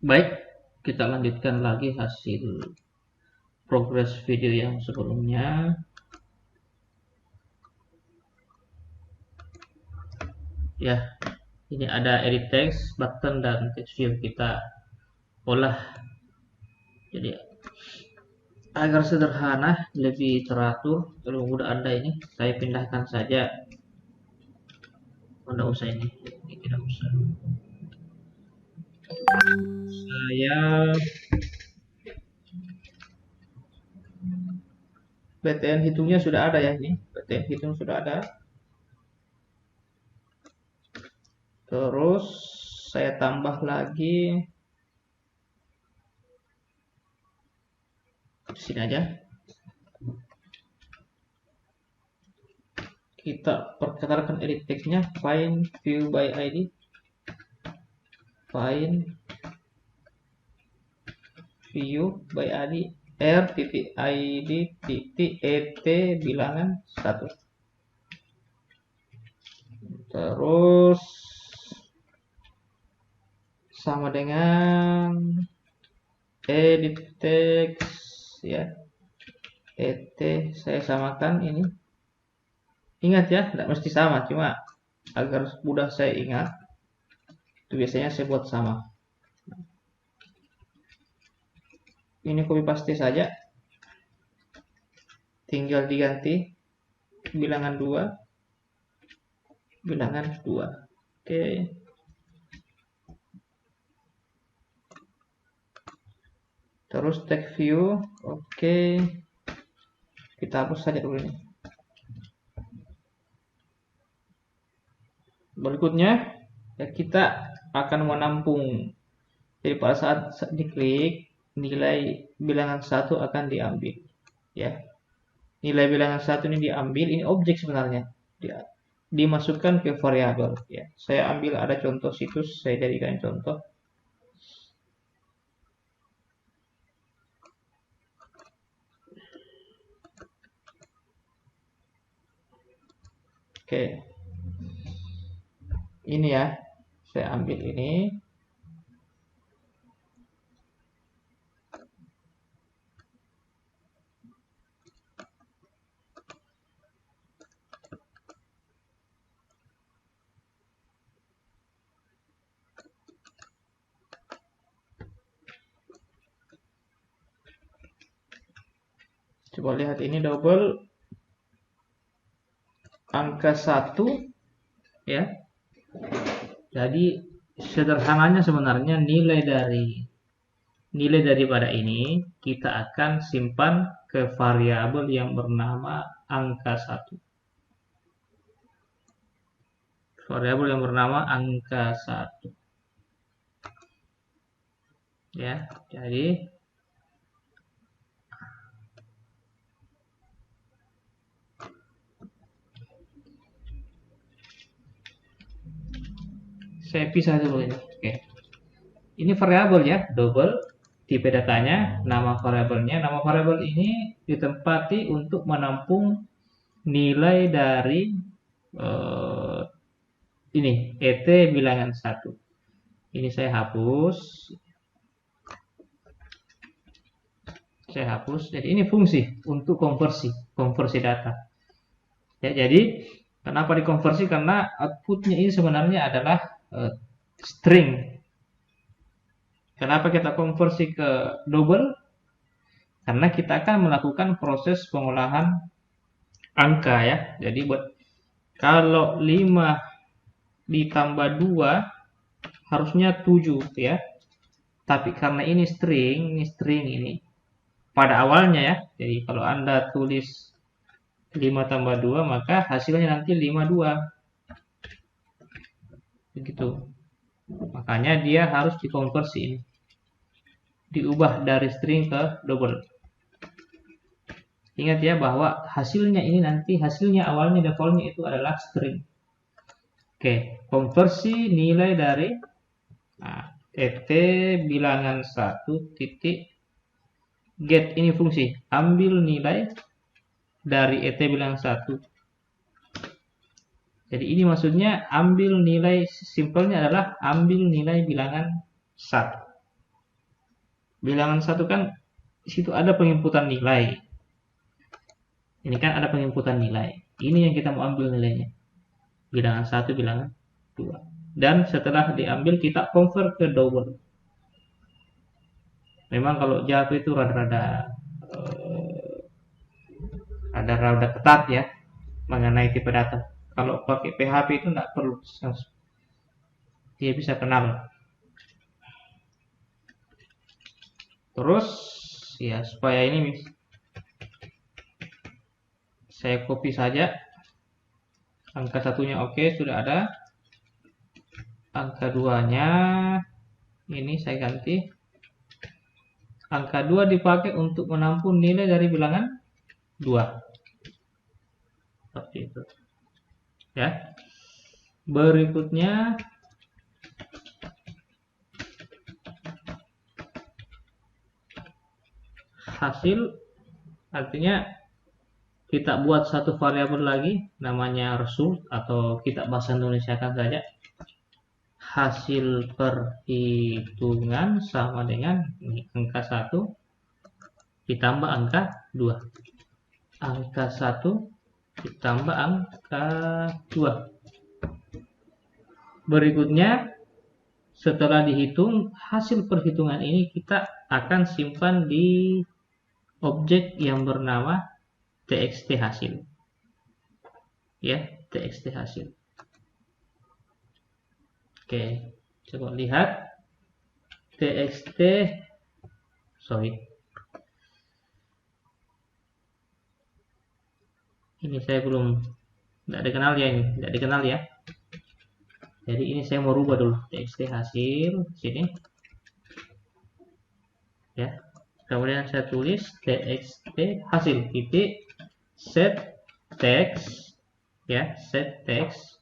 Baik, kita lanjutkan lagi hasil progres video yang sebelumnya. Ya, ini ada edit text, button, dan text view kita olah. Jadi agar sederhana, lebih teratur, lebih mudah Anda ini, saya pindahkan saja. Anda usah ini tidak usah. Saya BTN hitungnya sudah ada ya ini. BTN hitung sudah ada. Terus saya tambah lagi di sini aja. Kita perkenakan edit text-nya, find view by ID, find view by ID r titik id titik et bilangan 1. Terus sama dengan edit text ya, et saya samakan ini. Ingat ya, tidak mesti sama, cuma agar mudah saya ingat itu biasanya saya buat sama. Ini copy paste saja, tinggal diganti bilangan 2 bilangan 2. Oke, terus text view. Oke, kita hapus saja dulu ini. Berikutnya ya, kita akan menampung. Jadi pada saat diklik, nilai bilangan 1 akan diambil ya. Nilai bilangan 1 ini diambil, ini objek sebenarnya, dimasukkan ke variabel ya. Saya ambil ada contoh situs, saya jadikan contoh. Oke, ini ya, saya ambil ini. Coba lihat ini double angka 1 ya. Jadi sederhananya sebenarnya nilai daripada ini kita akan simpan ke variabel yang bernama angka 1. Variabel yang bernama angka 1. Ya, jadi saya pisah dulu ini. Oke. Ini variabel ya, double, tipe datanya, nama variabelnya. Nama variabel ini ditempati untuk menampung nilai dari ini et bilangan 1. Ini saya hapus. Jadi ini fungsi untuk konversi data. Ya, jadi kenapa dikonversi? Karena outputnya ini sebenarnya adalah string. Kenapa kita konversi ke double? Karena kita akan melakukan proses pengolahan angka ya. Jadi kalau 5 ditambah 2 harusnya 7 ya. Tapi karena ini string ini pada awalnya ya. Jadi kalau Anda tulis 5 tambah 2 maka hasilnya nanti 52. Begitu. Makanya dia harus dikonversi ini. Diubah dari string ke double. Ingat ya bahwa hasilnya ini nanti awalnya defaultnya itu adalah string. Oke, konversi nilai dari et bilangan 1 titik get, ini fungsi ambil nilai dari et bilangan 1. Jadi ini maksudnya ambil nilai, simpelnya adalah ambil nilai bilangan 1. Bilangan satu kan di situ ada penginputan nilai. Ini kan ada penginputan nilai. Ini yang kita mau ambil nilainya. Bilangan satu, bilangan dua. Dan setelah diambil kita convert ke double. Memang kalau Java itu rada-rada ada ketat ya mengenai tipe data. Kalau pakai PHP itu nggak perlu, dia bisa kenal. Terus ya supaya ini saya copy saja. Angka satunya oke, sudah ada. Angka 2-nya ini saya ganti. Angka 2 dipakai untuk menampung nilai dari bilangan 2. Seperti itu. Ya. Berikutnya hasil, artinya kita buat satu variabel lagi namanya result, atau kita bahasa Indonesia kan saja hasil perhitungan sama dengan angka 1 ditambah angka 2. Angka 1 ditambah angka 2. Berikutnya setelah dihitung, hasil perhitungan ini kita akan simpan di objek yang bernama txt hasil. Ya, txt hasil. Oke, coba lihat txt, ini saya belum, tidak dikenal ya, ini tidak dikenal ya. Jadi ini saya mau rubah dulu txt hasil sini, ya. Kemudian saya tulis txt hasil titik set text, ya, set text.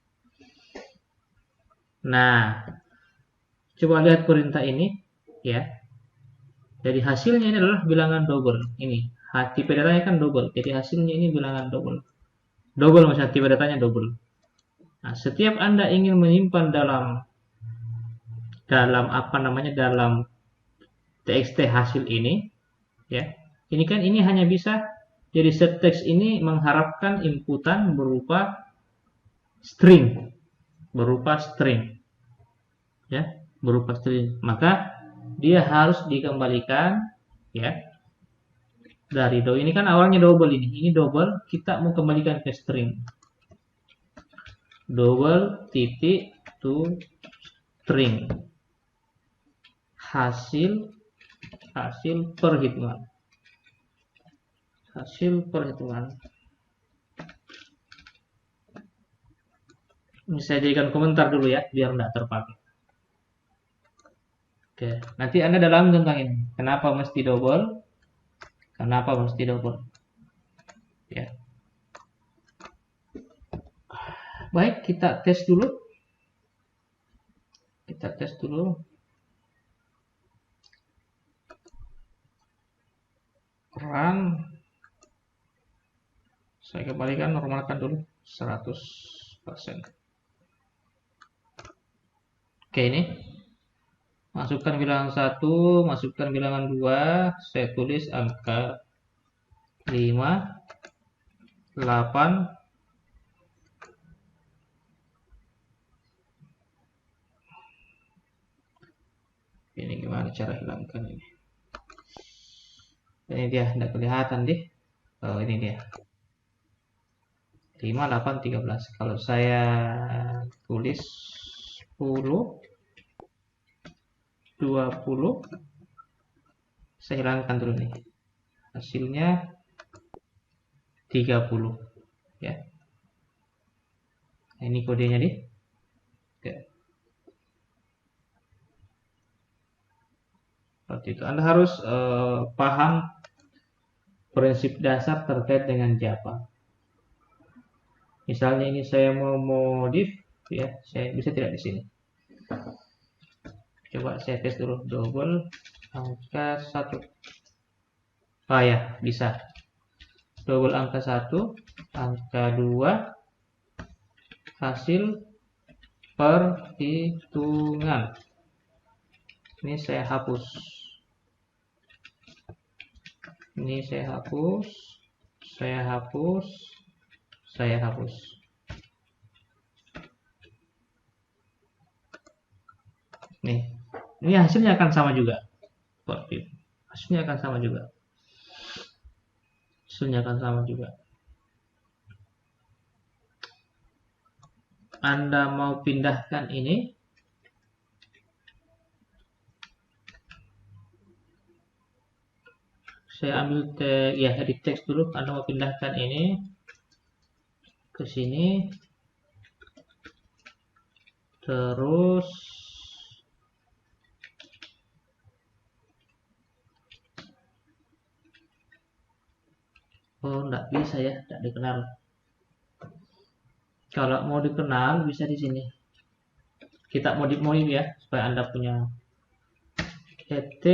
Nah, coba lihat perintah ini, ya. Jadi hasilnya ini adalah bilangan double. Ini tipe datanya kan double. Jadi hasilnya ini bilangan double. Double maksudnya tipe datanya double. Nah, setiap Anda ingin menyimpan dalam dalam txt hasil ini, ya. Ini kan ini hanya bisa, jadi set text ini mengharapkan inputan berupa string, ya, berupa string. Maka dia harus dikembalikan, ya, dari ini kan awalnya double, ini double, kita mau kembalikan ke string, double titik to string hasil perhitungan. Ini saya jadikan komentar dulu ya, biar tidak terpakai. Oke, nanti Anda dalam tentang ini. Kenapa mesti double? Ya. Baik, kita tes dulu. Run. Saya kembalikan, normalkan dulu 100%. Oke, ini masukkan bilangan 1, masukkan bilangan 2, saya tulis angka 5, 8, ini gimana cara hilangkan ini? Ini dia, tidak kelihatan deh. Oh, ini dia. 5, 8, 13. Kalau saya tulis 10, 20, saya hilangkan dulu nih. Hasilnya 30, ya. Nah, ini kodenya nih. Oke. Seperti itu. Anda harus paham prinsip dasar terkait dengan Java. Misalnya ini saya mau modif, ya, saya bisa tidak di sini. Coba saya tes dulu, double angka 1. Ya, bisa. Double angka 1, angka 2, hasil perhitungan. Ini saya hapus. Ini saya hapus, saya hapus, saya hapus. Nih, ini hasilnya akan sama juga. Hasilnya akan sama juga. Hasilnya akan sama juga. Anda mau pindahkan ini, saya ambil ya edit text dulu. Anda mau pindahkan ini ke sini, terus enggak bisa ya, enggak dikenal. Kalau mau dikenal bisa di sini. Kita modif ya supaya Anda punya et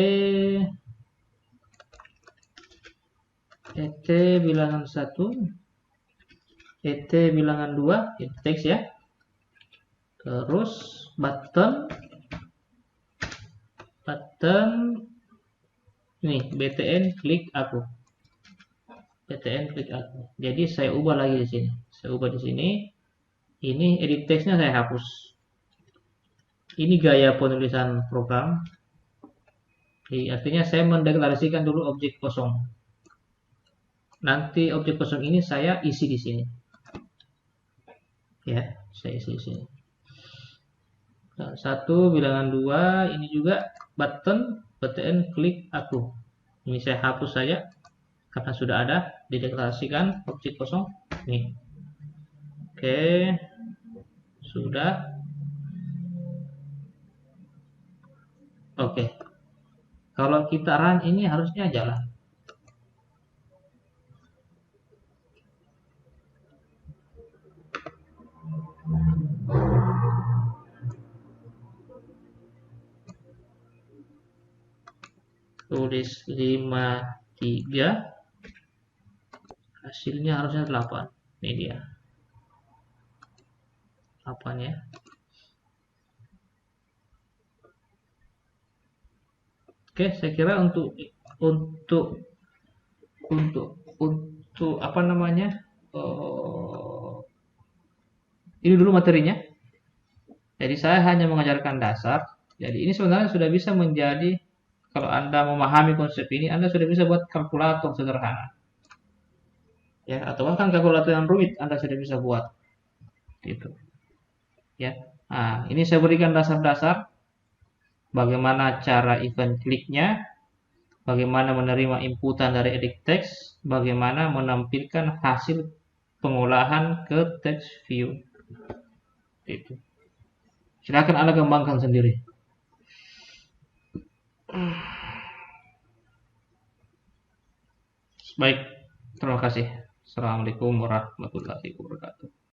bilangan 1, et bilangan 2, itu teks ya. Terus button nih btn klik aku. btn klik aku. Jadi saya ubah lagi di sini. Saya ubah di sini. Ini edit teksnya saya hapus. Ini gaya penulisan program. Jadi, artinya saya mendeklarasikan dulu objek kosong. Nanti objek kosong ini saya isi di sini. Ya, saya isi di sini. Nah, 1 bilangan 2 ini juga button klik aku. Ini saya hapus saja karena sudah ada dideklarasikan objek kosong. Nih. Oke. Sudah. Oke. Kalau kita run ini harusnya jalan. Tulis 53, hasilnya harusnya 8. Ini dia 8 ya. Oke, saya kira untuk apa namanya, ini dulu materinya. Jadi saya hanya mengajarkan dasar. Jadi ini sebenarnya sudah bisa menjadi, kalau Anda memahami konsep ini, Anda sudah bisa buat kalkulator sederhana. Ya, atau bahkan kalkulator yang rumit Anda sudah bisa buat. Gitu. Ya. Nah, ini saya berikan dasar-dasar bagaimana cara event kliknya, bagaimana menerima inputan dari edit text, bagaimana menampilkan hasil pengolahan ke text view. Itu. Silakan Anda kembangkan sendiri. Baik, terima kasih. Assalamualaikum warahmatullahi wabarakatuh.